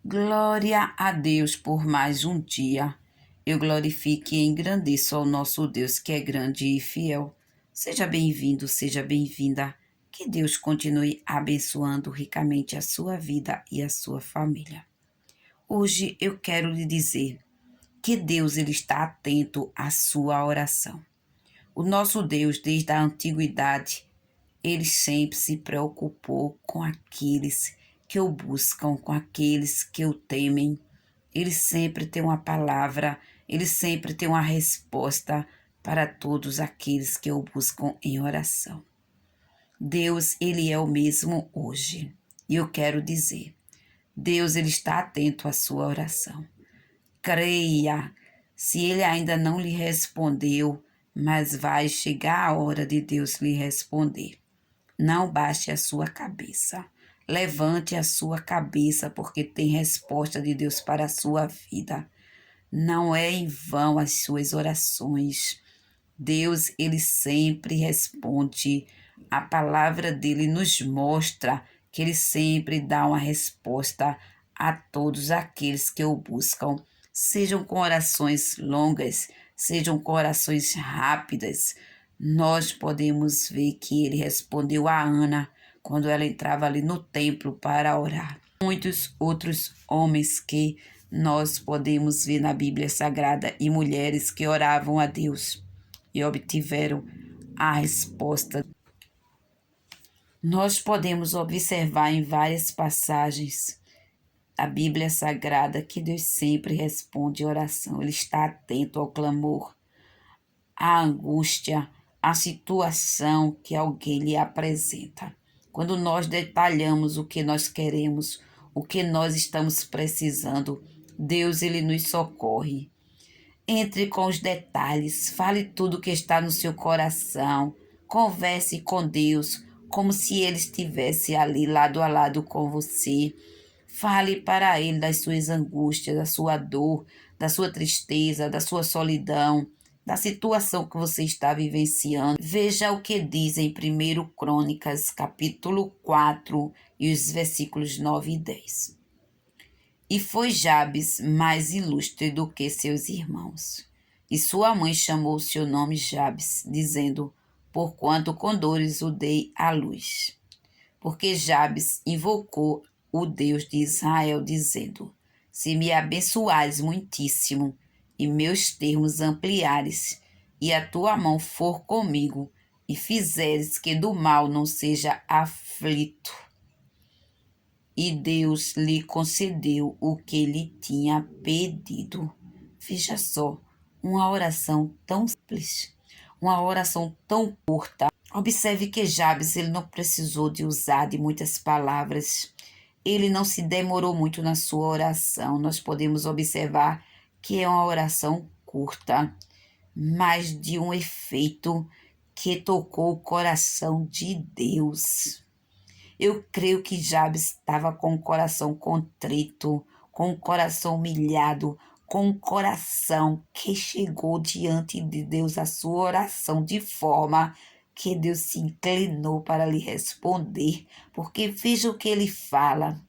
Glória a Deus por mais um dia. Eu glorifique e engrandeço ao nosso Deus que é grande e fiel. Seja bem-vindo, seja bem-vinda. Que Deus continue abençoando ricamente a sua vida e a sua família. Hoje eu quero lhe dizer que Deus ele está atento à sua oração. O nosso Deus, desde a antiguidade, ele sempre se preocupou com aqueles que o buscam, com aqueles que o temem. Ele sempre tem uma palavra, ele sempre tem uma resposta para todos aqueles que o buscam em oração. Deus, ele é o mesmo hoje. E eu quero dizer, Deus, ele está atento à sua oração. Creia, se ele ainda não lhe respondeu, mas vai chegar a hora de Deus lhe responder. Não baixe a sua cabeça. Levante a sua cabeça, porque tem resposta de Deus para a sua vida. Não é em vão as suas orações. Deus, ele sempre responde. A palavra dele nos mostra que ele sempre dá uma resposta a todos aqueles que o buscam. Sejam com orações longas, sejam com orações rápidas. Nós podemos ver que ele respondeu a Ana quando ela entrava ali no templo para orar. Muitos outros homens que nós podemos ver na Bíblia Sagrada e mulheres que oravam a Deus e obtiveram a resposta. Nós podemos observar em várias passagens da Bíblia Sagrada que Deus sempre responde a oração. Ele está atento ao clamor, à angústia, à situação que alguém lhe apresenta. Quando nós detalhamos o que nós queremos, o que nós estamos precisando, Deus ele nos socorre. Entre com os detalhes, fale tudo que está no seu coração, converse com Deus como se Ele estivesse ali lado a lado com você. Fale para Ele das suas angústias, da sua dor, da sua tristeza, da sua solidão, da situação que você está vivenciando. Veja o que diz em 1 Crônicas, capítulo 4, e os versículos 9 e 10. E foi Jabes mais ilustre do que seus irmãos. E sua mãe chamou seu nome Jabes, dizendo, porquanto com dores o dei à luz. Porque Jabes invocou o Deus de Israel, dizendo, se me abençoares muitíssimo, e meus termos ampliares, e a tua mão for comigo, e fizeres que do mal não seja aflito. E Deus lhe concedeu o que lhe tinha pedido. Veja só, uma oração tão simples, uma oração tão curta. Observe que Jabes ele não precisou de usar de muitas palavras. Ele não se demorou muito na sua oração. Nós podemos observar que é uma oração curta, mas de um efeito que tocou o coração de Deus. Eu creio que Jabes estava com o coração contrito, com o coração humilhado, com o coração que chegou diante de Deus a sua oração de forma que Deus se inclinou para lhe responder. Porque veja o que ele fala.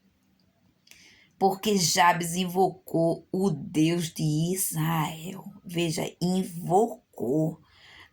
Porque Jabes invocou o Deus de Israel. Veja, invocou.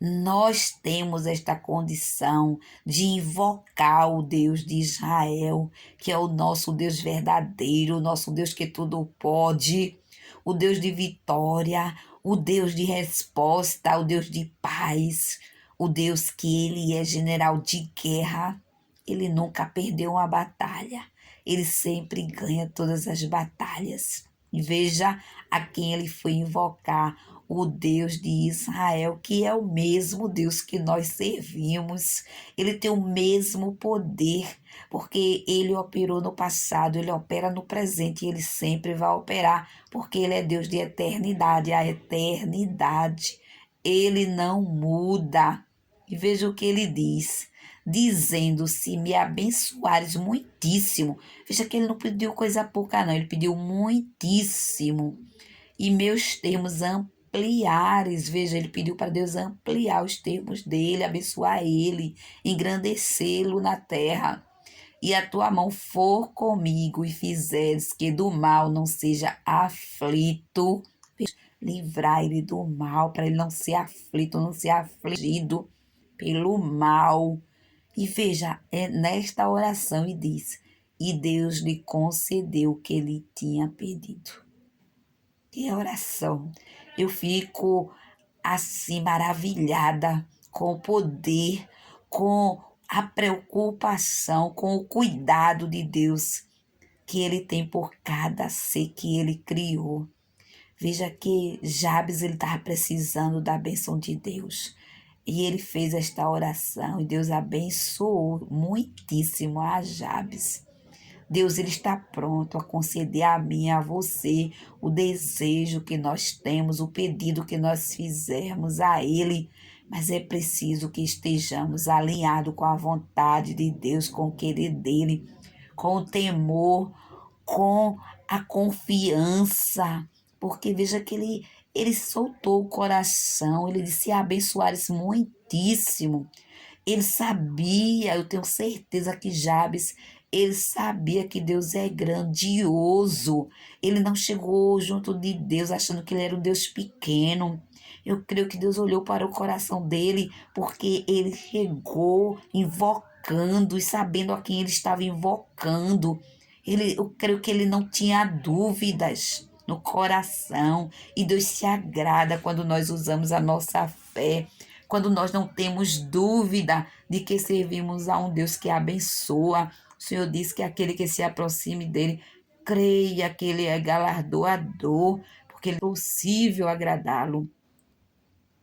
Nós temos esta condição de invocar o Deus de Israel, que é o nosso Deus verdadeiro, o nosso Deus que tudo pode, o Deus de vitória, o Deus de resposta, o Deus de paz, o Deus que ele é general de guerra. Ele nunca perdeu uma batalha, ele sempre ganha todas as batalhas. E veja a quem ele foi invocar, o Deus de Israel, que é o mesmo Deus que nós servimos. Ele tem o mesmo poder, porque ele operou no passado, ele opera no presente e ele sempre vai operar, porque ele é Deus de eternidade, a eternidade. Ele não muda. E veja o que ele diz, dizendo, se me abençoares muitíssimo. Veja que ele não pediu coisa pouca não, ele pediu muitíssimo. E meus termos ampliares, veja, ele pediu para Deus ampliar os termos dele, abençoar ele, engrandecê-lo na terra. e a tua mão for comigo e fizeres que do mal não seja aflito, livrar ele do mal, para ele não ser aflito, não ser afligido pelo mal. E veja, é nesta oração e diz, e Deus lhe concedeu o que ele tinha pedido. Que oração! Eu fico assim maravilhada com o poder, com a preocupação, com o cuidado de Deus que ele tem por cada ser que ele criou. Veja que Jabes ele estava precisando da bênção de Deus. E ele fez esta oração e Deus abençoou muitíssimo a Jabes. Deus ele está pronto a conceder a mim e a você o desejo que nós temos, o pedido que nós fizermos a Ele. Mas é preciso que estejamos alinhados com a vontade de Deus, com o querer dEle, com o temor, com a confiança. Porque veja que ele soltou o coração, ele disse: abençoares muitíssimo. Ele sabia, eu tenho certeza que Jabes, ele sabia que Deus é grandioso. Ele não chegou junto de Deus achando que ele era um Deus pequeno. Eu creio que Deus olhou para o coração dele, porque ele chegou invocando e sabendo a quem ele estava invocando. Eu creio que ele não tinha dúvidas no coração. E Deus se agrada quando nós usamos a nossa fé, quando nós não temos dúvida de que servimos a um Deus que abençoa. O Senhor diz que aquele que se aproxime dele, creia que ele é galardoador, porque é possível agradá-lo.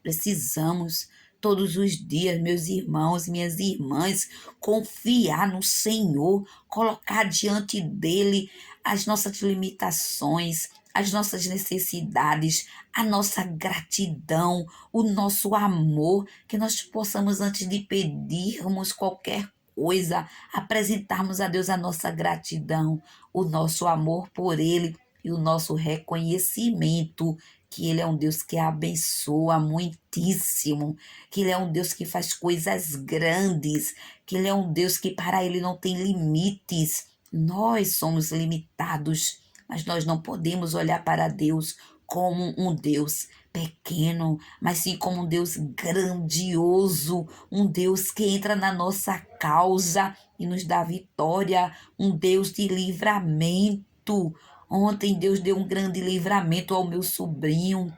Precisamos todos os dias, meus irmãos e minhas irmãs, confiar no Senhor, colocar diante dele as nossas limitações, as nossas necessidades, a nossa gratidão, o nosso amor, que nós possamos, antes de pedirmos qualquer coisa, apresentarmos a Deus a nossa gratidão, o nosso amor por Ele e o nosso reconhecimento que Ele é um Deus que abençoa muitíssimo, que Ele é um Deus que faz coisas grandes, que Ele é um Deus que para Ele não tem limites. Nós somos limitados, mas nós não podemos olhar para Deus como um Deus pequeno, mas sim como um Deus grandioso, um Deus que entra na nossa causa e nos dá vitória, um Deus de livramento. Ontem Deus deu um grande livramento ao meu sobrinho.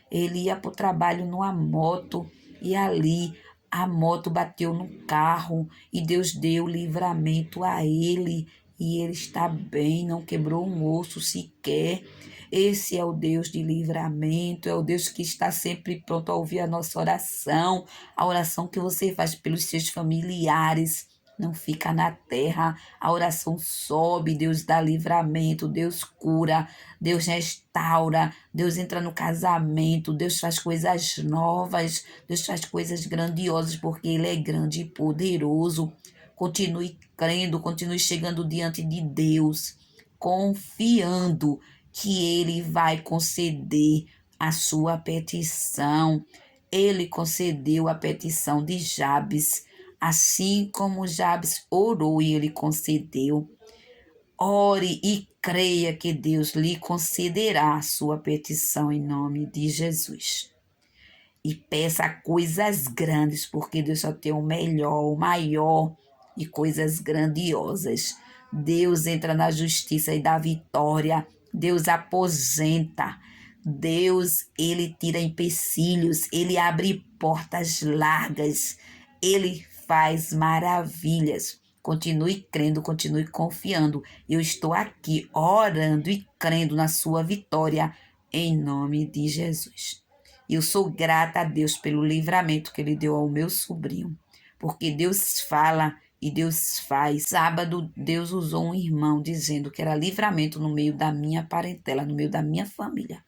Ele ia para o trabalho numa moto e ali a moto bateu no carro e Deus deu livramento a ele. E ele está bem, não quebrou um osso sequer. Esse é o Deus de livramento, é o Deus que está sempre pronto a ouvir a nossa oração, a oração que você faz pelos seus familiares. Não fica na terra, a oração sobe, Deus dá livramento, Deus cura, Deus restaura, Deus entra no casamento, Deus faz coisas novas, Deus faz coisas grandiosas, porque Ele é grande e poderoso. Continue crendo, continue chegando diante de Deus, confiando que Ele vai conceder a sua petição. Ele concedeu a petição de Jabes, assim como Jabes orou e ele concedeu. Ore e creia que Deus lhe concederá a sua petição em nome de Jesus. E peça coisas grandes, porque Deus só tem o melhor, o maior e coisas grandiosas. Deus entra na justiça e dá vitória. Deus aposenta. Deus, ele tira empecilhos, ele abre portas largas, ele faz maravilhas. Continue crendo, continue confiando. Eu estou aqui orando e crendo na sua vitória, em nome de Jesus. E eu sou grata a Deus pelo livramento que Ele deu ao meu sobrinho, porque Deus fala e Deus faz. Sábado, Deus usou um irmão dizendo que era livramento no meio da minha parentela, no meio da minha família.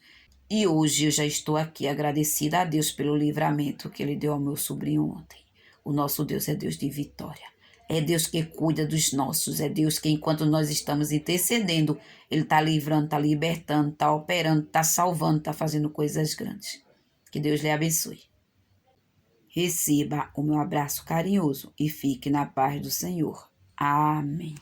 E hoje eu já estou aqui agradecida a Deus pelo livramento que Ele deu ao meu sobrinho ontem. O nosso Deus é Deus de vitória. É Deus que cuida dos nossos. É Deus que, enquanto nós estamos intercedendo, Ele está livrando, está libertando, está operando, está salvando, está fazendo coisas grandes. Que Deus lhe abençoe. Receba o meu abraço carinhoso e fique na paz do Senhor. Amém.